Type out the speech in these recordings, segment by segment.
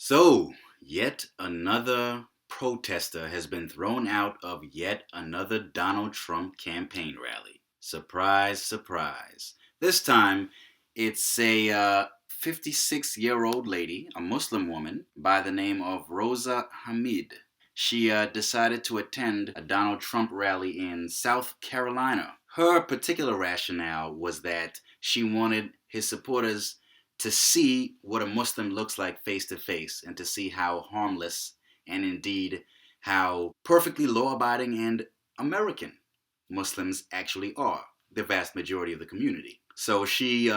So, yet another protester has been thrown out of yet another Donald Trump campaign rally. Surprise, surprise. This time, it's a 56-year-old lady, a Muslim woman, by the name of Rosa Hamid. She decided to attend a Donald Trump rally in South Carolina. Her particular rationale was that she wanted his supporters to see what a Muslim looks like face to face and to see how harmless and indeed how perfectly law abiding and American Muslims actually are, the vast majority of the community. So she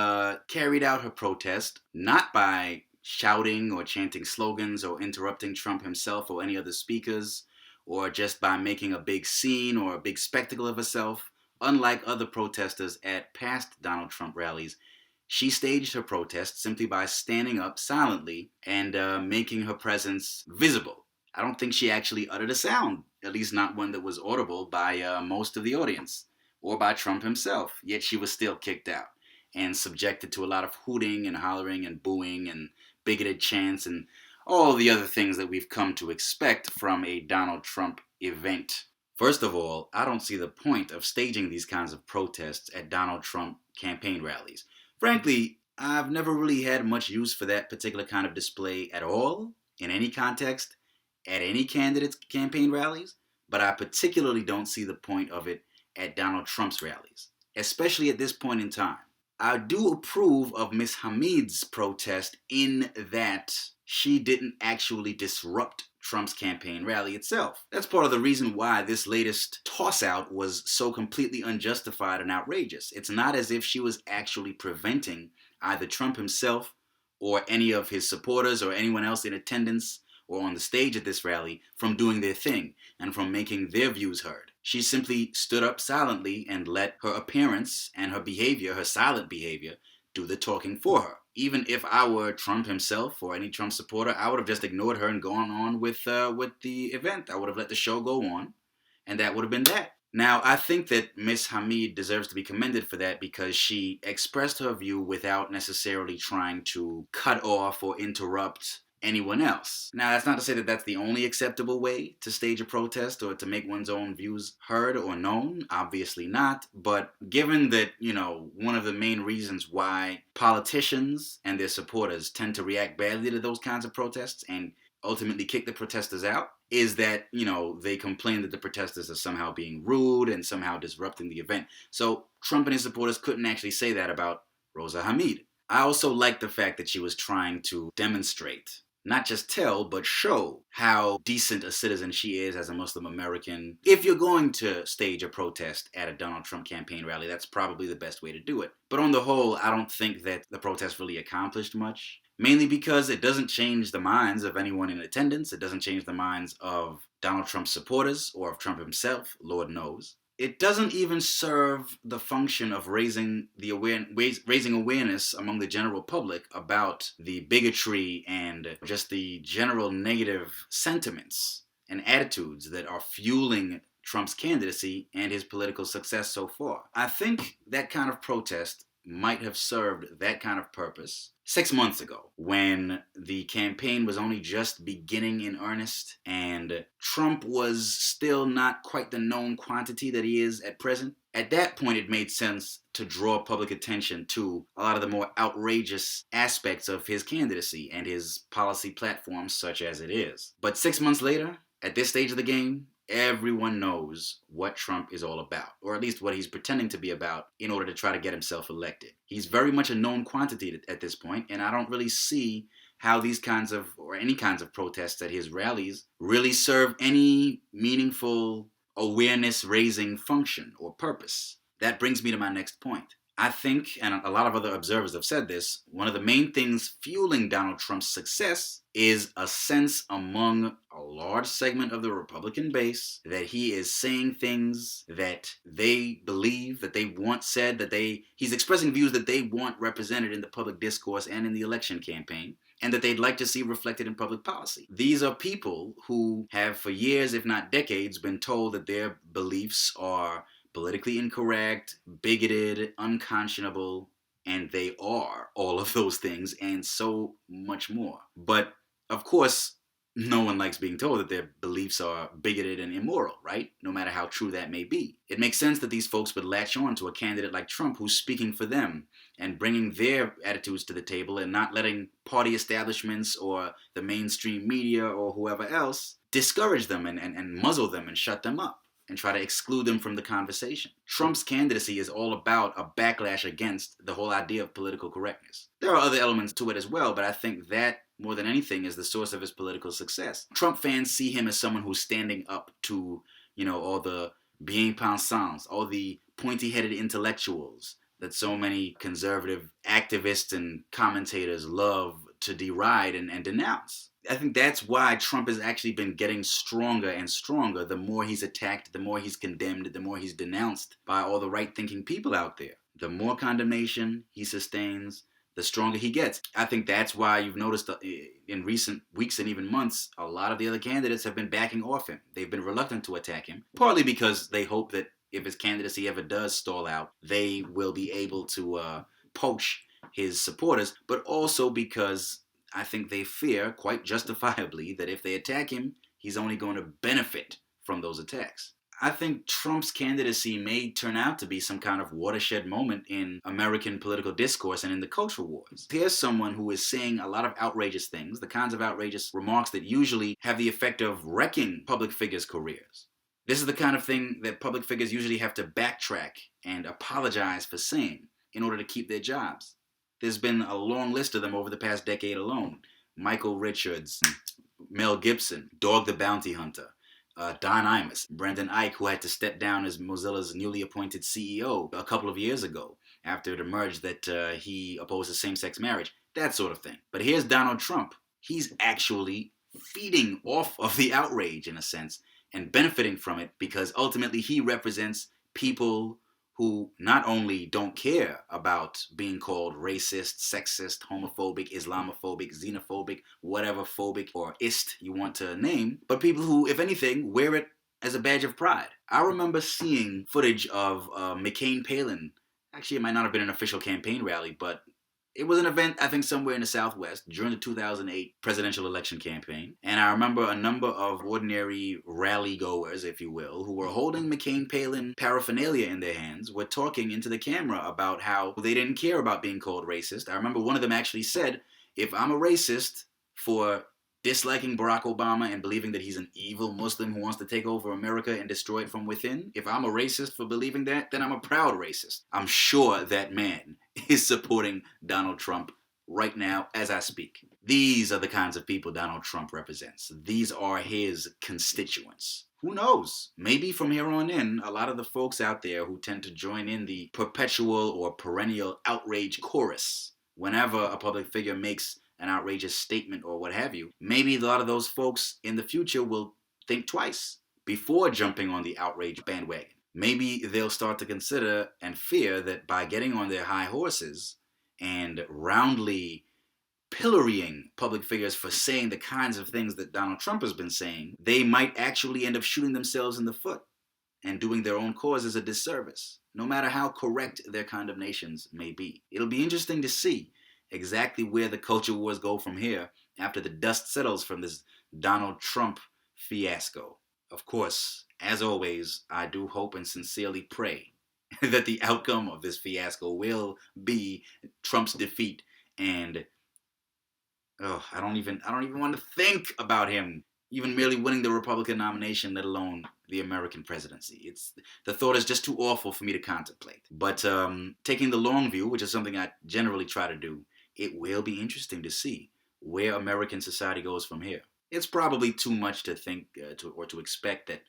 carried out her protest not by shouting or chanting slogans or interrupting Trump himself or any other speakers or just by making a big scene or a big spectacle of herself. Unlike other protesters at past Donald Trump rallies, she staged her protest simply by standing up silently and making her presence visible. I don't think she actually uttered a sound, at least not one that was audible by most of the audience or by Trump himself, yet she was still kicked out and subjected to a lot of hooting and hollering and booing and bigoted chants and all the other things that we've come to expect from a Donald Trump event. First of all, I don't see the point of staging these kinds of protests at Donald Trump campaign rallies. Frankly, I've never really had much use for that particular kind of display at all, in any context, at any candidate's campaign rallies, but I particularly don't see the point of it at Donald Trump's rallies, especially at this point in time. I do approve of Miss Hamid's protest in that she didn't actually disrupt Trump's campaign rally itself. That's part of the reason why this latest toss out was so completely unjustified and outrageous. It's not as if she was actually preventing either Trump himself or any of his supporters or anyone else in attendance or on the stage at this rally from doing their thing and from making their views heard. She simply stood up silently and let her appearance and her behavior, her silent behavior, do the talking for her. Even if I were Trump himself or any Trump supporter, I would have just ignored her and gone on with the event. I would have let the show go on, and that would have been that. Now, I think that Miss Hamid deserves to be commended for that because she expressed her view without necessarily trying to cut off or interrupt anyone else. Now, that's not to say that that's the only acceptable way to stage a protest or to make one's own views heard or known. Obviously not. But given that, one of the main reasons why politicians and their supporters tend to react badly to those kinds of protests and ultimately kick the protesters out is that, they complain that the protesters are somehow being rude and somehow disrupting the event. So Trump and his supporters couldn't actually say that about Rosa Hamid. I also like the fact that she was trying to demonstrate, not just tell, but show how decent a citizen she is as a Muslim American. If you're going to stage a protest at a Donald Trump campaign rally, that's probably the best way to do it. But on the whole, I don't think that the protest really accomplished much. Mainly because it doesn't change the minds of anyone in attendance. It doesn't change the minds of Donald Trump's supporters or of Trump himself, Lord knows. It doesn't even serve the function of raising awareness among the general public about the bigotry and just the general negative sentiments and attitudes that are fueling Trump's candidacy and his political success so far. I think that kind of protest might have served that kind of purpose 6 months ago when the campaign was only just beginning in earnest and Trump was still not quite the known quantity that he is at present. At that point, it made sense to draw public attention to a lot of the more outrageous aspects of his candidacy and his policy platform, such as it is. But 6 months later, at this stage of the game, everyone knows what Trump is all about, or at least what he's pretending to be about in order to try to get himself elected. He's very much a known quantity at this point, and I don't really see how these kinds of, or any kinds of protests at his rallies really serve any meaningful awareness-raising function or purpose. That brings me to my next point. I think, and a lot of other observers have said this, one of the main things fueling Donald Trump's success is a sense among a large segment of the Republican base that he is saying things that they believe, that they want said, he's expressing views that they want represented in the public discourse and in the election campaign, and that they'd like to see reflected in public policy. These are people who have for years, if not decades, been told that their beliefs are politically incorrect, bigoted, unconscionable, and they are all of those things and so much more. But Of course, no one likes being told that their beliefs are bigoted and immoral, right? No matter how true that may be. It makes sense that these folks would latch on to a candidate like Trump who's speaking for them and bringing their attitudes to the table and not letting party establishments or the mainstream media or whoever else discourage them and muzzle them and shut them up and try to exclude them from the conversation. Trump's candidacy is all about a backlash against the whole idea of political correctness. There are other elements to it as well, but I think that, more than anything, is the source of his political success. Trump fans see him as someone who's standing up to, all the bien-pensants, all the pointy-headed intellectuals that so many conservative activists and commentators love to deride and denounce. I think that's why Trump has actually been getting stronger and stronger. The more he's attacked, the more he's condemned, the more he's denounced by all the right-thinking people out there. The more condemnation he sustains, the stronger he gets. I think that's why you've noticed in recent weeks and even months, a lot of the other candidates have been backing off him. They've been reluctant to attack him, partly because they hope that if his candidacy ever does stall out, they will be able to poach his supporters, but also because I think they fear, quite justifiably, that if they attack him, he's only going to benefit from those attacks. I think Trump's candidacy may turn out to be some kind of watershed moment in American political discourse and in the cultural wars. Here's someone who is saying a lot of outrageous things, the kinds of outrageous remarks that usually have the effect of wrecking public figures' careers. This is the kind of thing that public figures usually have to backtrack and apologize for saying in order to keep their jobs. There's been a long list of them over the past decade alone. Michael Richards, Mel Gibson, Dog the Bounty Hunter, Don Imus, Brendan Ike, who had to step down as Mozilla's newly appointed CEO a couple of years ago after it emerged that he opposes same-sex marriage, that sort of thing. But here's Donald Trump. He's actually feeding off of the outrage, in a sense, and benefiting from it because ultimately he represents people who not only don't care about being called racist, sexist, homophobic, Islamophobic, xenophobic, whatever phobic or ist you want to name, but people who, if anything, wear it as a badge of pride. I remember seeing footage of McCain Palin. Actually, it might not have been an official campaign rally, but it was an event, I think, somewhere in the Southwest during the 2008 presidential election campaign. And I remember a number of ordinary rally goers, if you will, who were holding McCain-Palin paraphernalia in their hands, were talking into the camera about how they didn't care about being called racist. I remember one of them actually said, if I'm a racist for disliking Barack Obama and believing that he's an evil Muslim who wants to take over America and destroy it from within, if I'm a racist for believing that, then I'm a proud racist. I'm sure that man is supporting Donald Trump right now as I speak. These are the kinds of people Donald Trump represents. These are his constituents. Who knows? Maybe from here on in, a lot of the folks out there who tend to join in the perpetual or perennial outrage chorus whenever a public figure makes an outrageous statement or what have you, maybe a lot of those folks in the future will think twice before jumping on the outrage bandwagon. Maybe they'll start to consider and fear that by getting on their high horses and roundly pillorying public figures for saying the kinds of things that Donald Trump has been saying, they might actually end up shooting themselves in the foot and doing their own causes a disservice, no matter how correct their condemnations may be. It'll be interesting to see exactly where the culture wars go from here after the dust settles from this Donald Trump fiasco. Of course, as always, I do hope and sincerely pray that the outcome of this fiasco will be Trump's defeat, and I don't even want to think about him even merely winning the Republican nomination, let alone the American presidency. The thought is just too awful for me to contemplate. But taking the long view, which is something I generally try to do, it will be interesting to see where American society goes from here. It's probably too much to think to expect that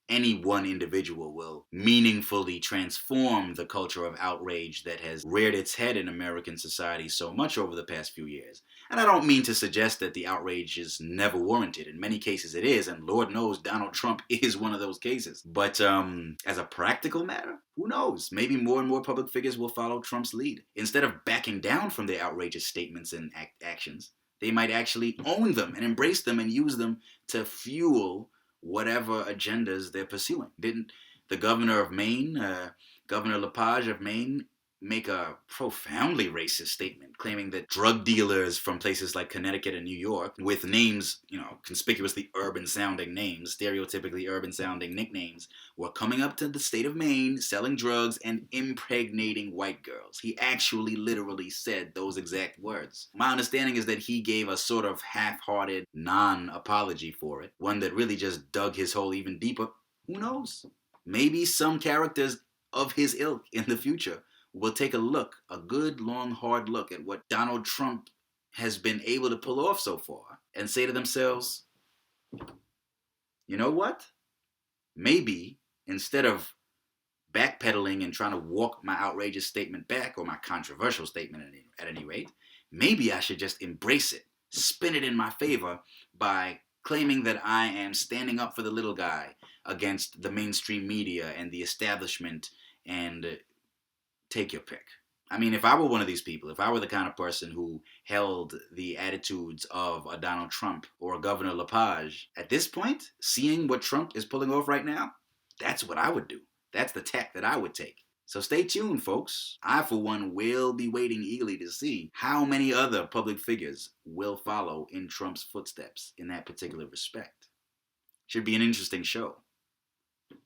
any one individual will meaningfully transform the culture of outrage that has reared its head in American society so much over the past few years. And I don't mean to suggest that the outrage is never warranted. In many cases it is, and Lord knows Donald Trump is one of those cases. But as a practical matter, who knows? Maybe more and more public figures will follow Trump's lead. Instead of backing down from their outrageous statements and actions, they might actually own them and embrace them and use them to fuel whatever agendas they're pursuing. Didn't the governor of Maine, Governor LePage of Maine, make a profoundly racist statement claiming that drug dealers from places like Connecticut and New York, with names, conspicuously urban sounding names, stereotypically urban sounding nicknames, were coming up to the state of Maine, selling drugs, and impregnating white girls. He actually literally said those exact words. My understanding is that he gave a sort of half-hearted non-apology for it, one that really just dug his hole even deeper. Who knows? Maybe some characters of his ilk in the future will take a good, long, hard look at what Donald Trump has been able to pull off so far and say to themselves, you know what? Maybe instead of backpedaling and trying to walk my outrageous statement back, or my controversial statement at any rate, maybe I should just embrace it, spin it in my favor by claiming that I am standing up for the little guy against the mainstream media and the establishment, and take your pick. I mean, if I were one of these people, if I were the kind of person who held the attitudes of a Donald Trump or a Governor Lepage, at this point, seeing what Trump is pulling off right now, that's what I would do. That's the tack that I would take. So stay tuned, folks. I, for one, will be waiting eagerly to see how many other public figures will follow in Trump's footsteps in that particular respect. Should be an interesting show.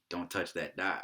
Don't touch that dial.